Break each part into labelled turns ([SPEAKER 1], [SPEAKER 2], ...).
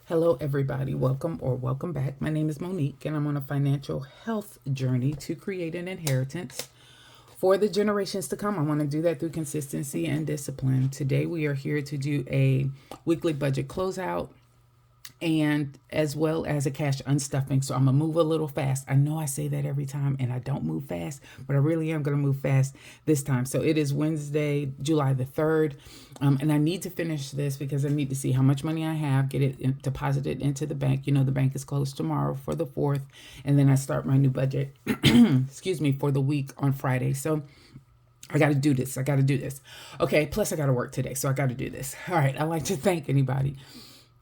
[SPEAKER 1] Hello, everybody. Welcome or welcome back. My name is Monique, and I'm on a financial health journey to create an inheritance for the generations to come. I want to do that through consistency and discipline. Today, we are here to do a weekly budget closeout and as well as a cash unstuffing. So I'm gonna move a little fast. I know I say that every time and I don't move fast, but I really am gonna move fast this time. So it is Wednesday, July the 3rd. And I need to finish this because I need to see how much money I have, get it deposited into the bank. You know, the bank is closed tomorrow for the 4th. And then I start my new budget, excuse me, for the week on Friday. So I got to do this. I got to do this. Okay. Plus I got to work today. So I got to do this. All right. I'd like to thank anybody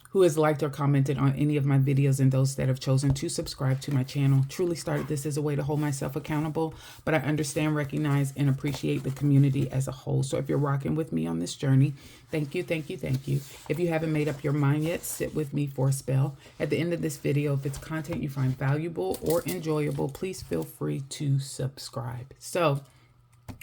[SPEAKER 1] who has liked or commented on any of my videos and those that have chosen to subscribe to my channel. Truly started this as a way to hold myself accountable, but I understand, recognize, and appreciate the community as a whole. So if you're rocking with me on this journey, thank you, thank you, thank you. If you haven't made up your mind yet, sit with me for a spell. At the end of this video, if it's content you find valuable or enjoyable, please feel free to subscribe. So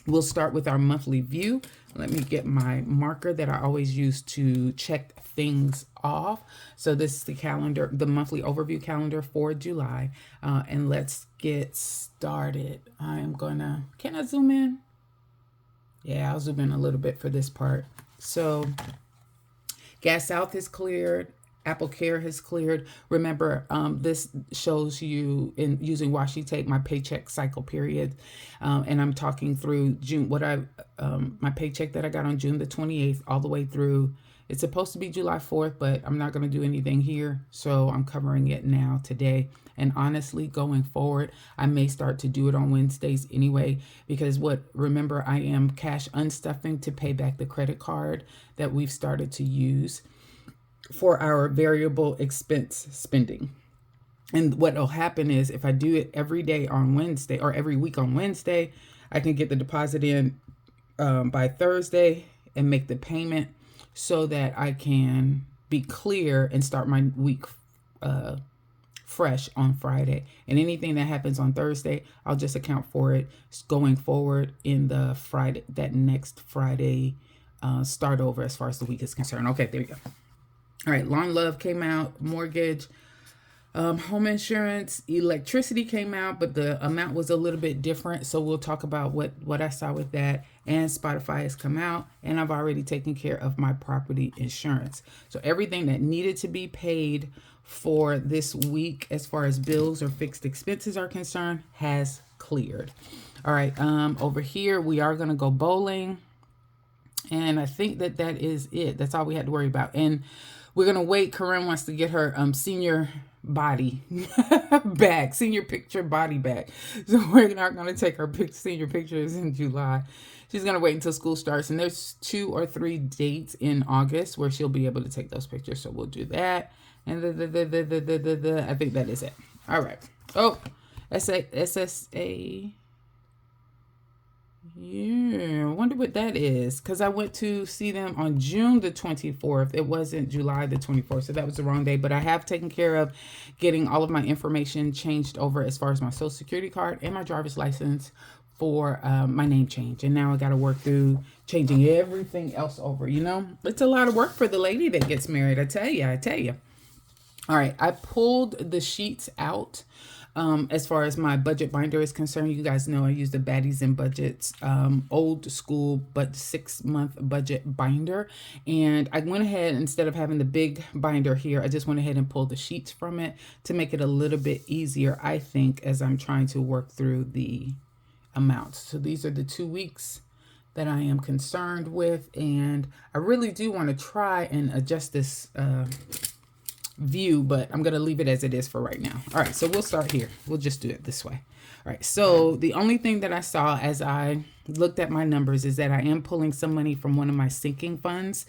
[SPEAKER 1] we'll start with our monthly view. Let me get my marker that I always use to check things off. So this is the calendar, the monthly overview calendar for July. And let's get started. I am gonna, can I zoom in? Yeah, I'll zoom in a little bit for this part. So Gas South is cleared. Apple Care has cleared. Remember, this shows you in using washi tape my paycheck cycle period, and I'm talking through June. My paycheck that I got on June the 28th, all the way through. It's supposed to be July 4th, but I'm not going to do anything here, so I'm covering it now today. And honestly, going forward, I may start to do it on Wednesdays anyway, because remember, I am cash unstuffing to pay back the credit card that we've started to use for our variable expense spending. And what will happen is if I do it every day on Wednesday or every week on Wednesday, I can get the deposit in by Thursday and make the payment so that I can be clear and start my week fresh on Friday. And anything that happens on Thursday, I'll just account for it going forward in the Friday, that next Friday start over as far as the week is concerned. Okay, there you go. All right, Lawn Love came out, mortgage, home insurance, electricity came out, but the amount was a little bit different. So we'll talk about what I saw with that. And Spotify has come out, and I've already taken care of my property insurance. So everything that needed to be paid for this week as far as bills or fixed expenses are concerned has cleared. All right, over here, we are going to go bowling. And I think that is it. That's all we had to worry about. And we're going to wait. Corinne wants to get her senior body back, senior picture body back. So we're not going to take her senior pictures in July. She's going to wait until school starts. And there's 2 or 3 dates in August where she'll be able to take those pictures. So we'll do that. And I think that is it. All right. Oh, SSA. Yeah, I wonder what that is, because I went to see them on June the 24th. It wasn't July the 24th, so that was the wrong day. But I have taken care of getting all of my information changed over as far as my social security card and my driver's license for my name change. And now I got to work through changing everything else over. You know, it's a lot of work for the lady that gets married. I tell you. All right, I pulled the sheets out. As far as my budget binder is concerned, you guys know I use the Baddies and Budgets old school but 6-month budget binder. And I went ahead, instead of having the big binder here, I just went ahead and pulled the sheets from it to make it a little bit easier, I think, as I'm trying to work through the amounts. So these are the 2 weeks that I am concerned with. And I really do want to try and adjust this view, but I'm going to leave it as it is for right now. All right, so we'll start here. We'll just do it this way. All right, so the only thing that I saw as I looked at my numbers is that I am pulling some money from one of my sinking funds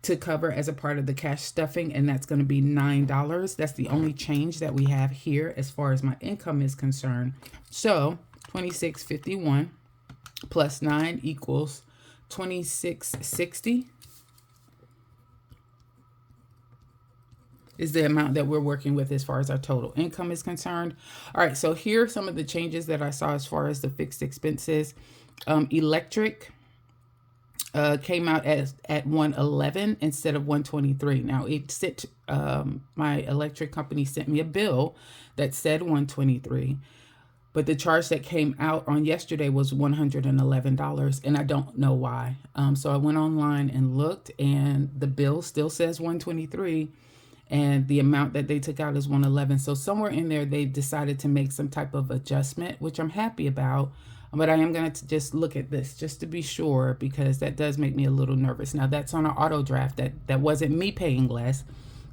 [SPEAKER 1] to cover as a part of the cash stuffing, and that's going to be $9. That's the only change that we have here as far as my income is concerned. So $26.51 plus 9 equals $26.60. Is the amount that we're working with as far as our total income is concerned. All right, so here are some of the changes that I saw as far as the fixed expenses. Electric, came out at 111 instead of 123. Now it sent my electric company sent me a bill that said 123, but the charge that came out on yesterday was $111, and I don't know why. So I went online and looked, and the bill still says 123, and the amount that they took out is 111. So somewhere in there they decided to make some type of adjustment, which I'm happy about. But I am going to just look at this just to be sure, because that does make me a little nervous. Now, that's on an auto draft. That wasn't me paying less.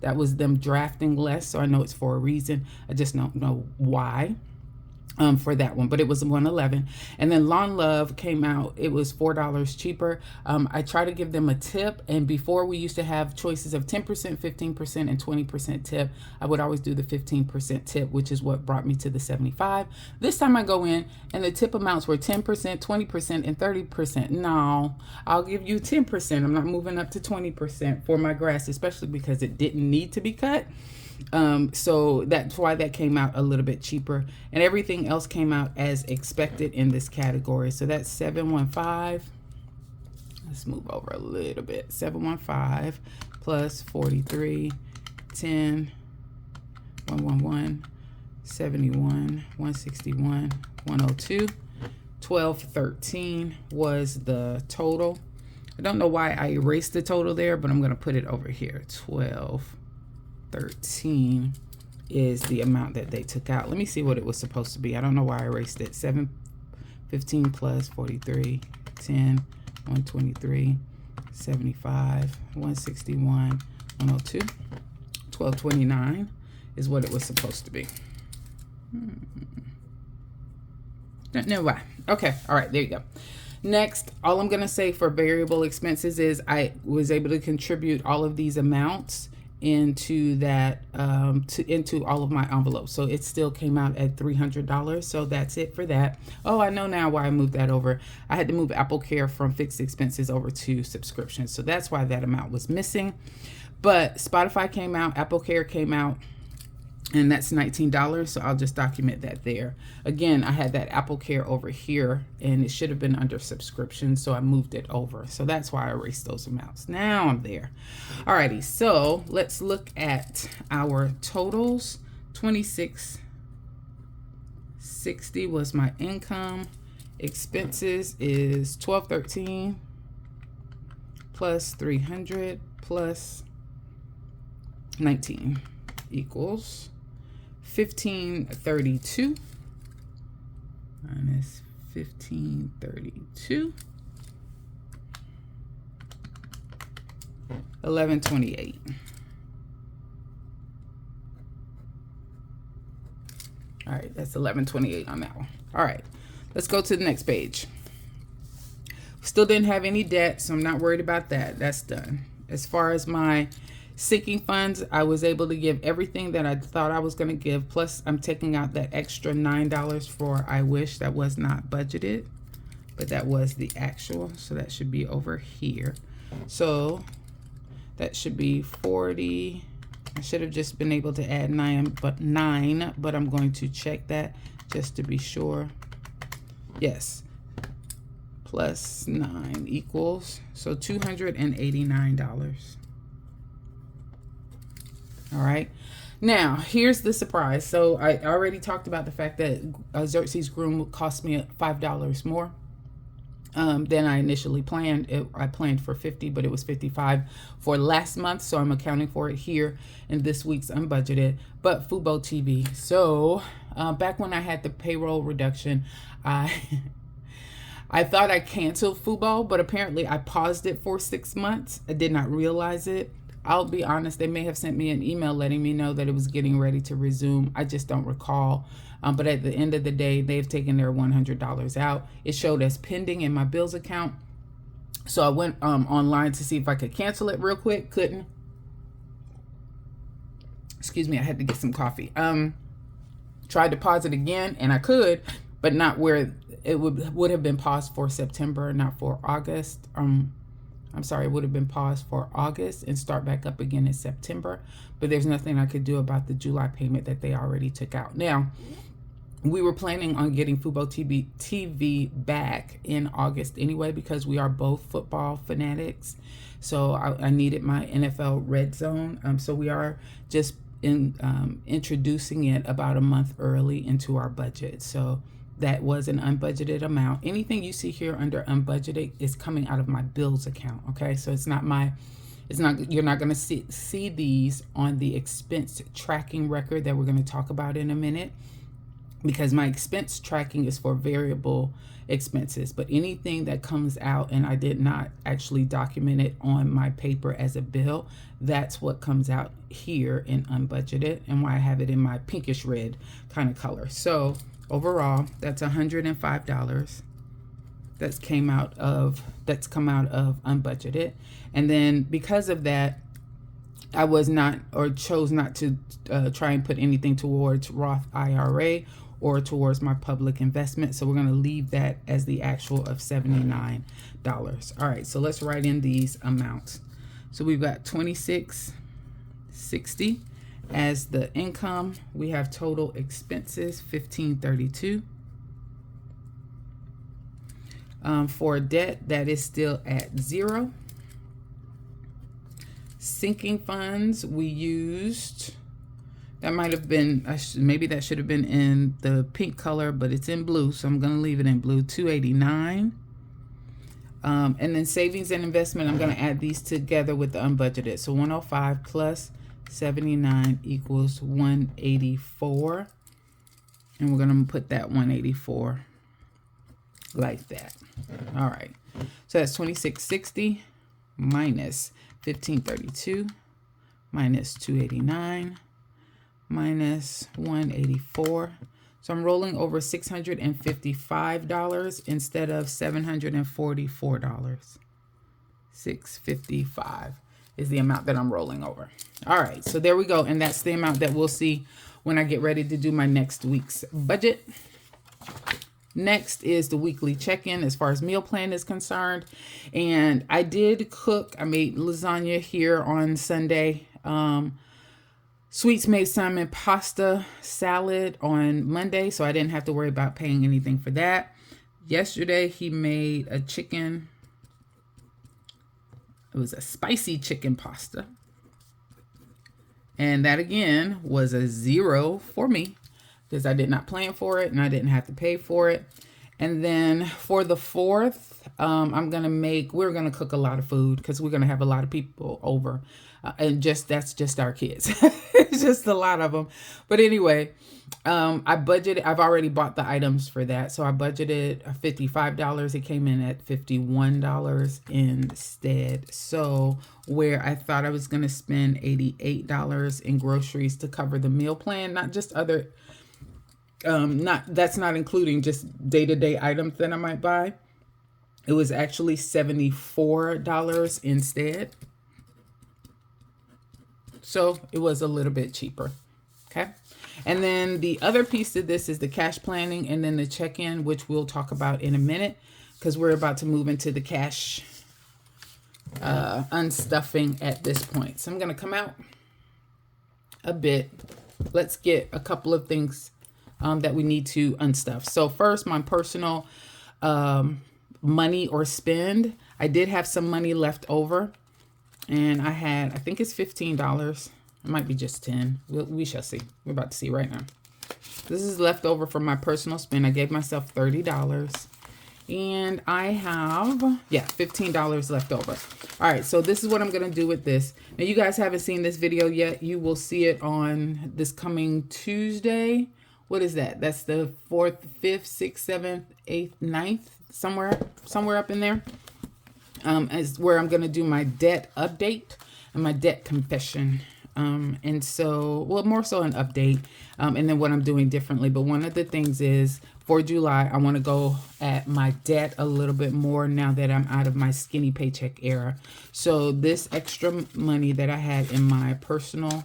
[SPEAKER 1] That was them drafting less. So I know it's for a reason. I just don't know why for that one. But it was 111. And then Lawn Love came out. It was $4 cheaper. I try to give them a tip. And before, we used to have choices of 10%, 15%, and 20% tip. I would always do the 15% tip, which is what brought me to the 75. This time I go in and the tip amounts were 10%, 20%, and 30%. No, I'll give you 10%. I'm not moving up to 20% for my grass, especially because it didn't need to be cut. So that's why that came out a little bit cheaper, and everything else came out as expected in this category. So that's 715. Let's move over a little bit. 715 plus 43, 10, 111, 71, 161, 102, 1213 was the total. I don't know why I erased the total there, but I'm going to put it over here. 1213 is the amount that they took out. Let me see what it was supposed to be. I don't know why I erased it. 715 plus 43, 10, 123, 75, 161, 102, 1229 is what it was supposed to be. Don't know why. Okay, all right, there you go. Next, all I'm going to say for variable expenses is I was able to contribute all of these amounts into that into all of my envelopes. So it still came out at $300. So that's it for that. Oh, I know now why I moved that over. I had to move Apple Care from fixed expenses over to subscriptions. So that's why that amount was missing. But Spotify came out, Apple Care came out, and that's $19. So I'll just document that there. Again, I had that Apple Care over here, and it should have been under subscription, so I moved it over. So that's why I erased those amounts. Now I'm there. Alrighty, so let's look at our totals. $26.60 was my income. Expenses is $12.13 plus 300 plus 19 equals $15.32 minus $15.32, $11.28. All right, that's $11.28 on that one. All right, let's go to the next page. Still didn't have any debt, so I'm not worried about that. That's done. As far as my sinking funds, I was able to give everything that I thought I was going to give. Plus, I'm taking out that extra $9 for I Wish. That was not budgeted, but that was the actual. So that should be over here. So that should be 40. I should have just been able to add 9, but I'm going to check that just to be sure. Yes. Plus 9 equals, so $289. All right. Now, here's the surprise. So I already talked about the fact that Xerxes Groom cost me $5 more than I initially planned. I planned for 50, but it was 55 for last month. So I'm accounting for it here in this week's unbudgeted. But Fubo TV. So back when I had the payroll reduction, I thought I canceled Fubo, but apparently I paused it for 6 months. I did not realize it. I'll be honest, they may have sent me an email letting me know that it was getting ready to resume. I just don't recall. But at the end of the day, they've taken their $100 out. It showed as pending in my bills account. So I went online to see if I could cancel it real quick. Couldn't. Excuse me, I had to get some coffee. Tried to pause it again, and I could, but not where it would have been paused for September, not for August. I'm sorry, it would have been paused for August and start back up again in September. But there's nothing I could do about the July payment that they already took out. Now, we were planning on getting Fubo TV back in August anyway, because we are both football fanatics. So I needed my NFL Red Zone. So we are just introducing it about a month early into our budget. So that was an unbudgeted amount. Anything you see here under unbudgeted is coming out of my bills account. Okay, so you're not going to see these on the expense tracking record that we're going to talk about in a minute, because my expense tracking is for variable expenses. But anything that comes out and I did not actually document it on my paper as a bill, that's what comes out here in unbudgeted, and why I have it in my pinkish red kind of color. So overall, that's $105 that's come out of unbudgeted. And then because of that, I was not, or chose not to try and put anything towards Roth IRA or towards my public investment. So we're going to leave that as the actual of $79. All right, so let's write in these amounts. So we've got $26.60 as the income. We have total expenses $15.32. For debt, that is still at 0. Sinking funds, we used, that might have been, maybe that should have been in the pink color, but it's in blue, so I'm going to leave it in blue, $289. And then savings and investment, I'm going to add these together with the unbudgeted. So 105 plus 79 equals 184. And we're going to put that 184 like that. All right. So that's 2660 minus 1532 minus 289 minus 184. So I'm rolling over $655 instead of $744. 655 is the amount that I'm rolling over. All right, so there we go. And that's the amount that we'll see when I get ready to do my next week's budget. Next is the weekly check-in as far as meal plan is concerned. And I did cook. I made lasagna here on Sunday. Sweets made salmon pasta salad on Monday, so I didn't have to worry about paying anything for that. Yesterday, he made a chicken. It was a spicy chicken pasta. And that, again, was a 0 for me because I did not plan for it and I didn't have to pay for it. And then for the 4th, we're going to cook a lot of food because we're going to have a lot of people over. And that's just our kids. It's just a lot of them. But anyway, I've already bought the items for that. So I budgeted $55. It came in at $51 instead. So where I thought I was going to spend $88 in groceries to cover the meal plan, not just other, that's not including just day-to-day items that I might buy. It was actually $74 instead. So it was a little bit cheaper. Okay. And then the other piece of this is the cash planning and then the check-in, which we'll talk about in a minute because we're about to move into the cash unstuffing at this point. So I'm going to come out a bit. Let's get a couple of things that we need to unstuff. So first, my personal money or spend. I did have some money left over. And I think it's $15. It might be just 10. We shall see. We're about to see right now. This is left over from my personal spend. I gave myself $30. And I have, $15 left over. All right, so this is what I'm going to do with this. Now, you guys haven't seen this video yet. You will see it on this coming Tuesday. What is that? That's the 4th, 5th, 6th, 7th, 8th, 9th, somewhere up in there. Is where I'm going to do my debt update and my debt confession. And so, well, more so an update, and then what I'm doing differently. But one of the things is for July, I want to go at my debt a little bit more now that I'm out of my skinny paycheck era. So this extra money that I had in my personal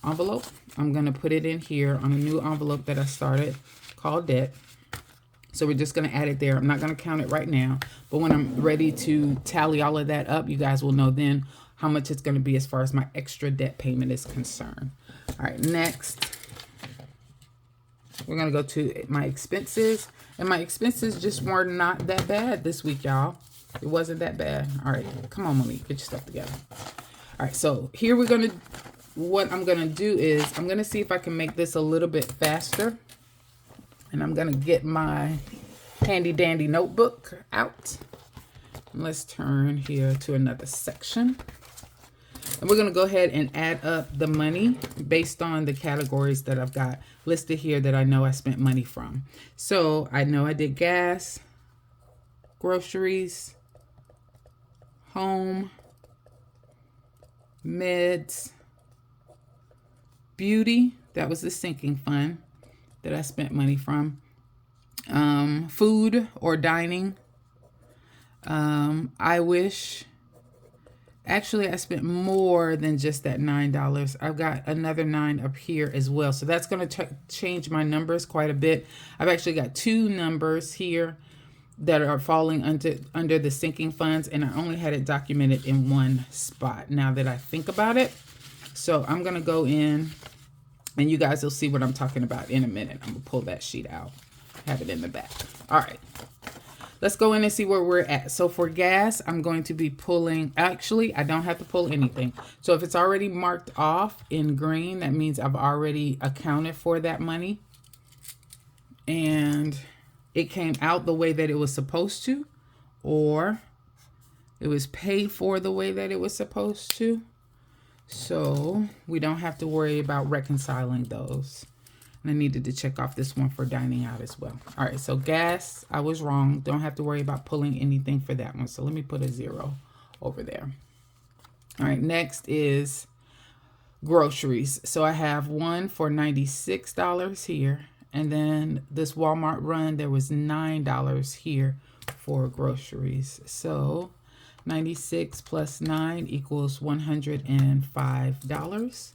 [SPEAKER 1] envelope, I'm going to put it in here on a new envelope that I started called debt. So we're just going to add it there. I'm not going to count it right now, but when I'm ready to tally all of that up, you guys will know then how much it's going to be as far as my extra debt payment is concerned. All right, next. we're going to go to my expenses. And my expenses just were not that bad this week, y'all. It wasn't that bad. All right. Come on, Monique. Get your stuff together. All right. So here we're going to, what I'm going to do is I'm going to see if I can make this a little bit faster. And I'm going to get my handy dandy notebook out. Let's turn here to another section. And we're going to go ahead and add up the money based on the categories that I've got listed here that I know I spent money from. So I know I did gas, groceries, home, meds, beauty. That was the sinking fund that I spent money from. Food or dining. I wish. Actually, I spent more than just that $9. I've got another $9 up here as well. So that's going to change my numbers quite a bit. I've actually got two numbers here that are falling under the sinking funds, and I only had it documented in one spot now that I think about it. So I'm going to go in, and you guys will see what I'm talking about in a minute. I'm going to pull that sheet out, have it in the back. All right. Let's go in and see where we're at. So for gas, I'm going to be pulling, actually, I don't have to pull anything. So if it's already marked off in green, that means I've already accounted for that money. And it came out the way that it was supposed to, or it was paid for the way that it was supposed to. So we don't have to worry about reconciling those. And I needed to check off this one for dining out as well. All right, so gas, I was wrong. Don't have to worry about pulling anything for that one. So let me put a 0 over there. All right, next is groceries. So I have one for $96 here. And then this Walmart run, there was $9 here for groceries. So 96 plus 9 equals $105.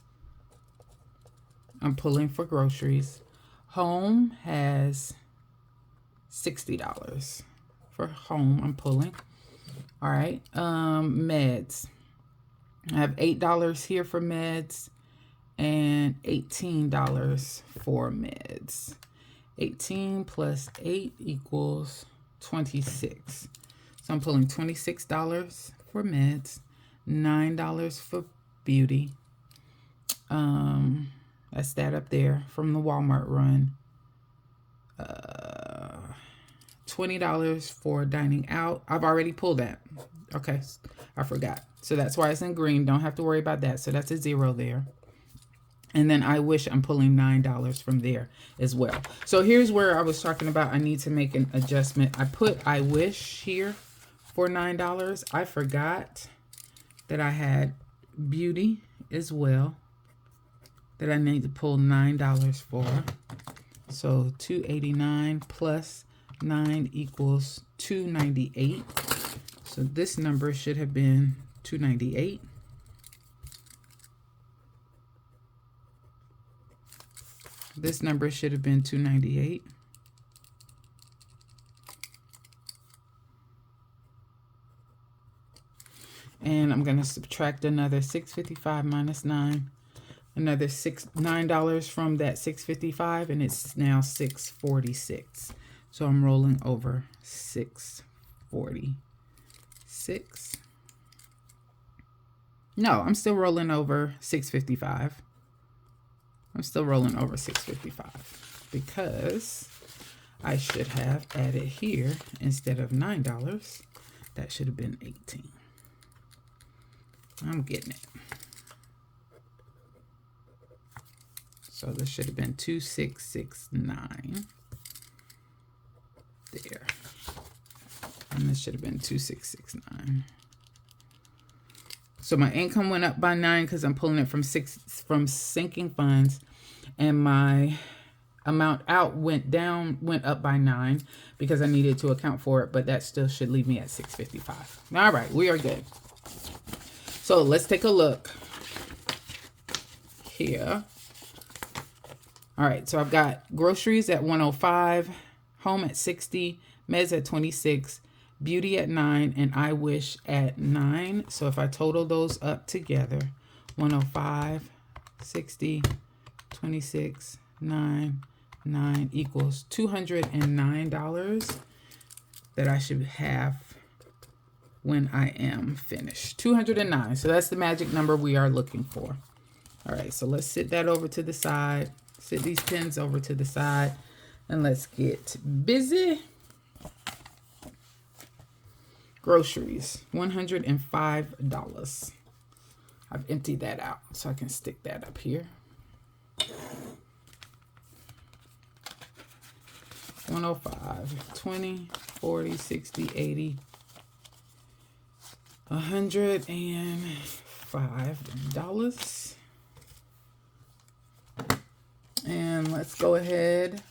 [SPEAKER 1] I'm pulling for groceries. Home has $60 for home. I'm pulling. All right. Meds. I have $8 here for meds and $18 for meds. 18 plus 8 equals 26. So I'm pulling $26 for meds, $9 for beauty. That's that up there from the Walmart run. $20 for dining out. I've already pulled that. Okay, I forgot. So that's why it's in green. Don't have to worry about that. So that's a 0 there. And then I wish, I'm pulling $9 from there as well. So here's where I was talking about I need to make an adjustment. I put I wish here for $9. I forgot that I had beauty as well that I need to pull $9 for. So $289 plus 9 equals $298. So this number should have been $298. This number should have been $298. And I'm going to subtract another $655 minus 9. Another $9 from that $655, and it's now $646. So I'm rolling over $646. No, I'm still rolling over $655. I'm still rolling over $655 because I should have added here instead of $9. That should have been $18. I'm getting it. So this should have been 2669 there. And this should have been 2669. So my income went up by 9 because I'm pulling it from sinking funds, and my amount out went up by 9 because I needed to account for it, but that still should leave me at 655. All right, we are good. So let's take a look here. All right, so I've got groceries at 105, home at 60, meds at 26, beauty at 9, and I wish at 9. So if I total those up together, 105, 60, 26, 9, 9 equals $209 that I should have when I am finished. 209. So that's the magic number we are looking for. All right, so let's sit that over to the side. Sit these pins over to the side, and let's get busy. Groceries, $105. I've emptied that out, so I can stick that up here. 105, 20, 40, 60, 80, $105. And let's go ahead.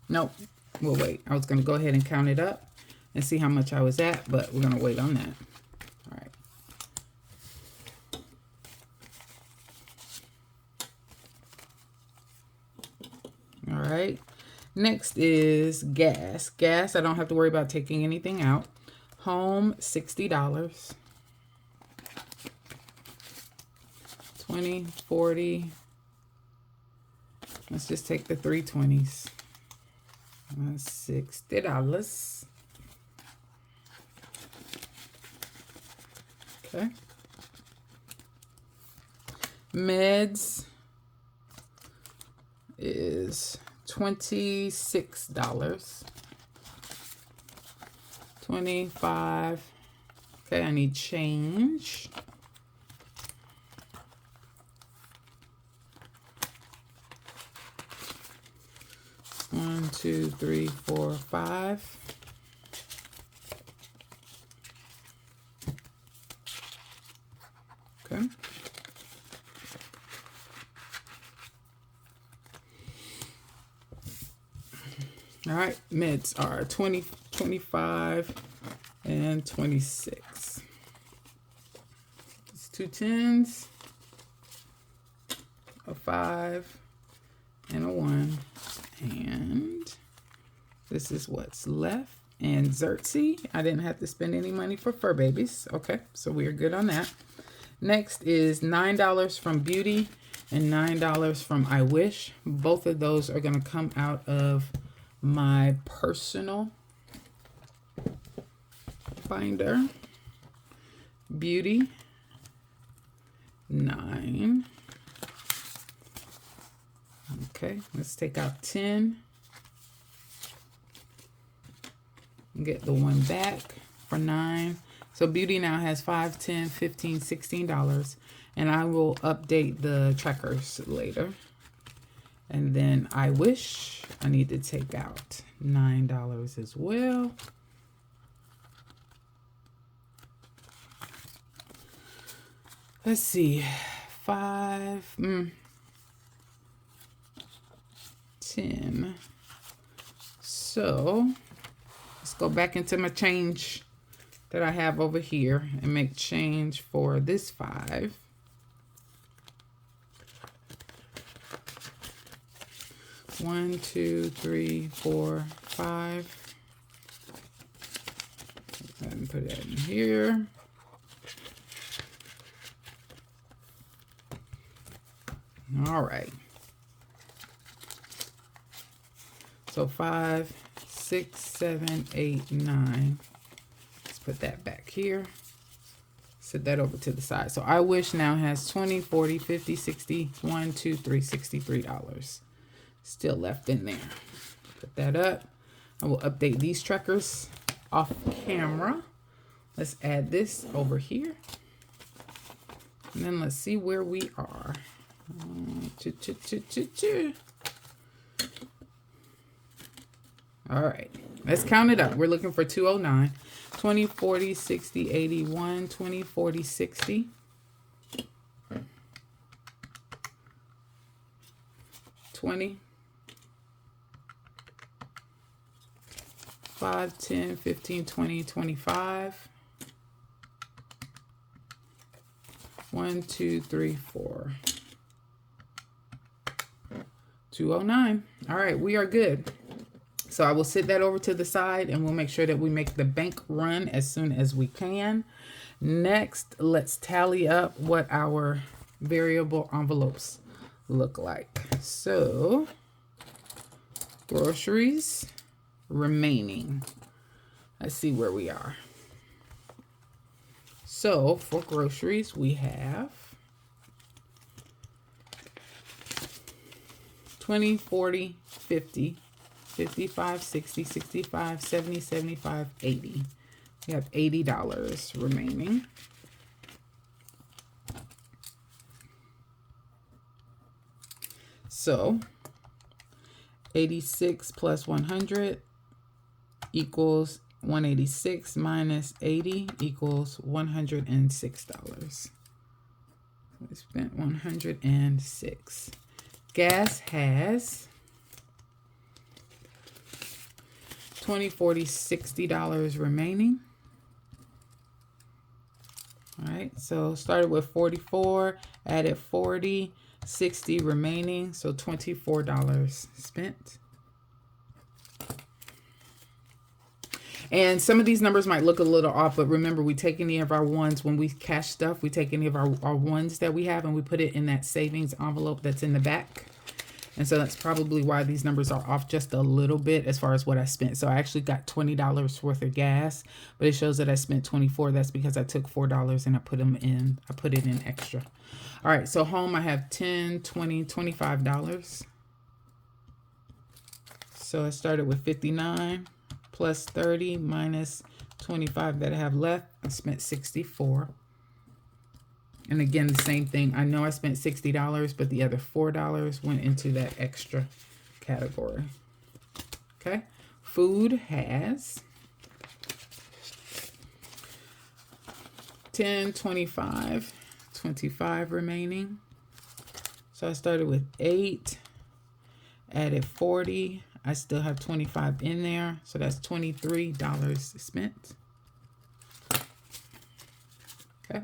[SPEAKER 1] Nope, we'll wait. I was going to go ahead and count it up and see how much I was at, but we're going to wait on that. All right. All right. Next is gas. Gas, I don't have to worry about taking anything out. Home, $60. 20, 40. Let's just take the 320s. $60. Okay. Meds is $26. 25. Okay, I need change. One, two, three, four, five. Okay. All right, meds are 20, 25, and 26. It's 2 10s, a 5, and a 1. And this is what's left. And Xerxes, I didn't have to spend any money for fur babies. Okay, so we are good on that. Next is $9 from Beauty and $9 from I Wish. Both of those are going to come out of my personal binder. Beauty, 9. Okay, let's take out 10. Get the one back for 9. So Beauty now has $5, $10, $15, $16. And I will update the trackers later. And then I Wish, I need to take out $9 as well. Let's see, 5, 10. So let's go back into my change that I have over here and make change for this 5. One, 2, 3, 4, 5. Go ahead and put that in here. All right. So 5, 6, 7, 8, 9. Let's put that back here. Set that over to the side. So I Wish now has 20, 40, 50, 60, 1, 2, 3, $63. Still left in there. Put that up. I will update these trackers off camera. Let's add this over here. And then let's see where we are. All right, let's count it up. We're looking for 209. 20, 40, 60, 81, 20, 40, 60. 20. 5, 10, 15, 20, 25. 1, 2, 3, 4. 209. All right, we are good. So I will sit that over to the side and we'll make sure that we make the bank run as soon as we can. Next, let's tally up what our variable envelopes look like. So groceries remaining. Let's see where we are. So for groceries, we have 20, 40, 50, 55, 60, 65, 70, 75, 80. We have $80 remaining. So 86 plus 100 equals 186 minus 80 equals $106. We spent 106. Gas has $20, $40, $60 remaining. All right, so started with 44, added 40, 60 remaining, so $24 spent. And some of these numbers might look a little off, but remember, we take any of our ones when we cash stuff, we take any of our ones that we have and we put it in that savings envelope that's in the back. And so that's probably why these numbers are off just a little bit as far as what I spent. So I actually got $20 worth of gas, but it shows that I spent $24. That's because I took $4 and I put it in extra. All right, so home I have $10, $20, $25. So I started with 59 plus 30 minus 25 that I have left. I spent 64. And again, the same thing. I know I spent $60, but the other $4 went into that extra category. Okay. Food has 10, 25, 25 remaining. So I started with 8, added 40. I still have 25 in there. So that's $23 spent. Okay.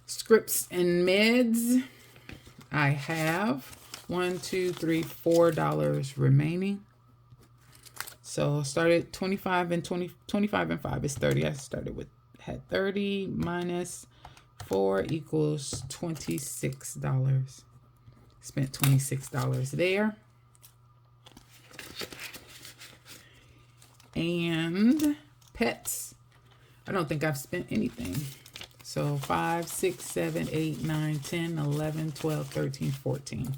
[SPEAKER 1] Scripts and meds, I have $4 remaining. So started 25 and 5 is 30. I had 30 minus 4 equals $26. Spent $26 there. And pets, I don't think I've spent anything. So 5, 6, 7, 8, 9, 10, 11, 12, 13, 14.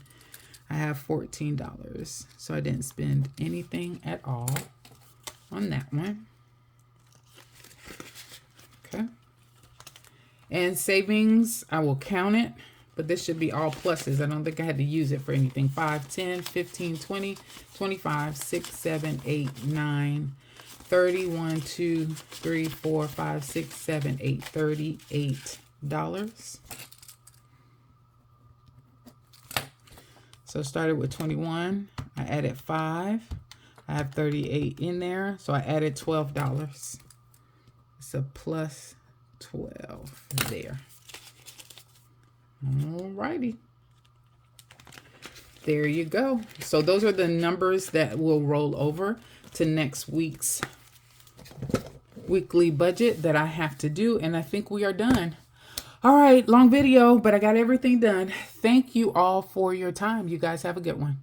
[SPEAKER 1] I have $14. So I didn't spend anything at all on that one. Okay. And savings, I will count it, but this should be all pluses. I don't think I had to use it for anything. 5, 10, 15, 20, 25, 6, 7, 8, 9, 30, 1, 2, 3, 4, 5, 6, 7, 8, $38. So started with 21. I added 5. I have 38 in there. So I added $12. It's a plus 12 there. Alrighty. There you go. So those are the numbers that will roll over to next week's weekly budget that I have to do, and I think we are done. All right, long video, but I got everything done. Thank you all for your time. You guys have a good one.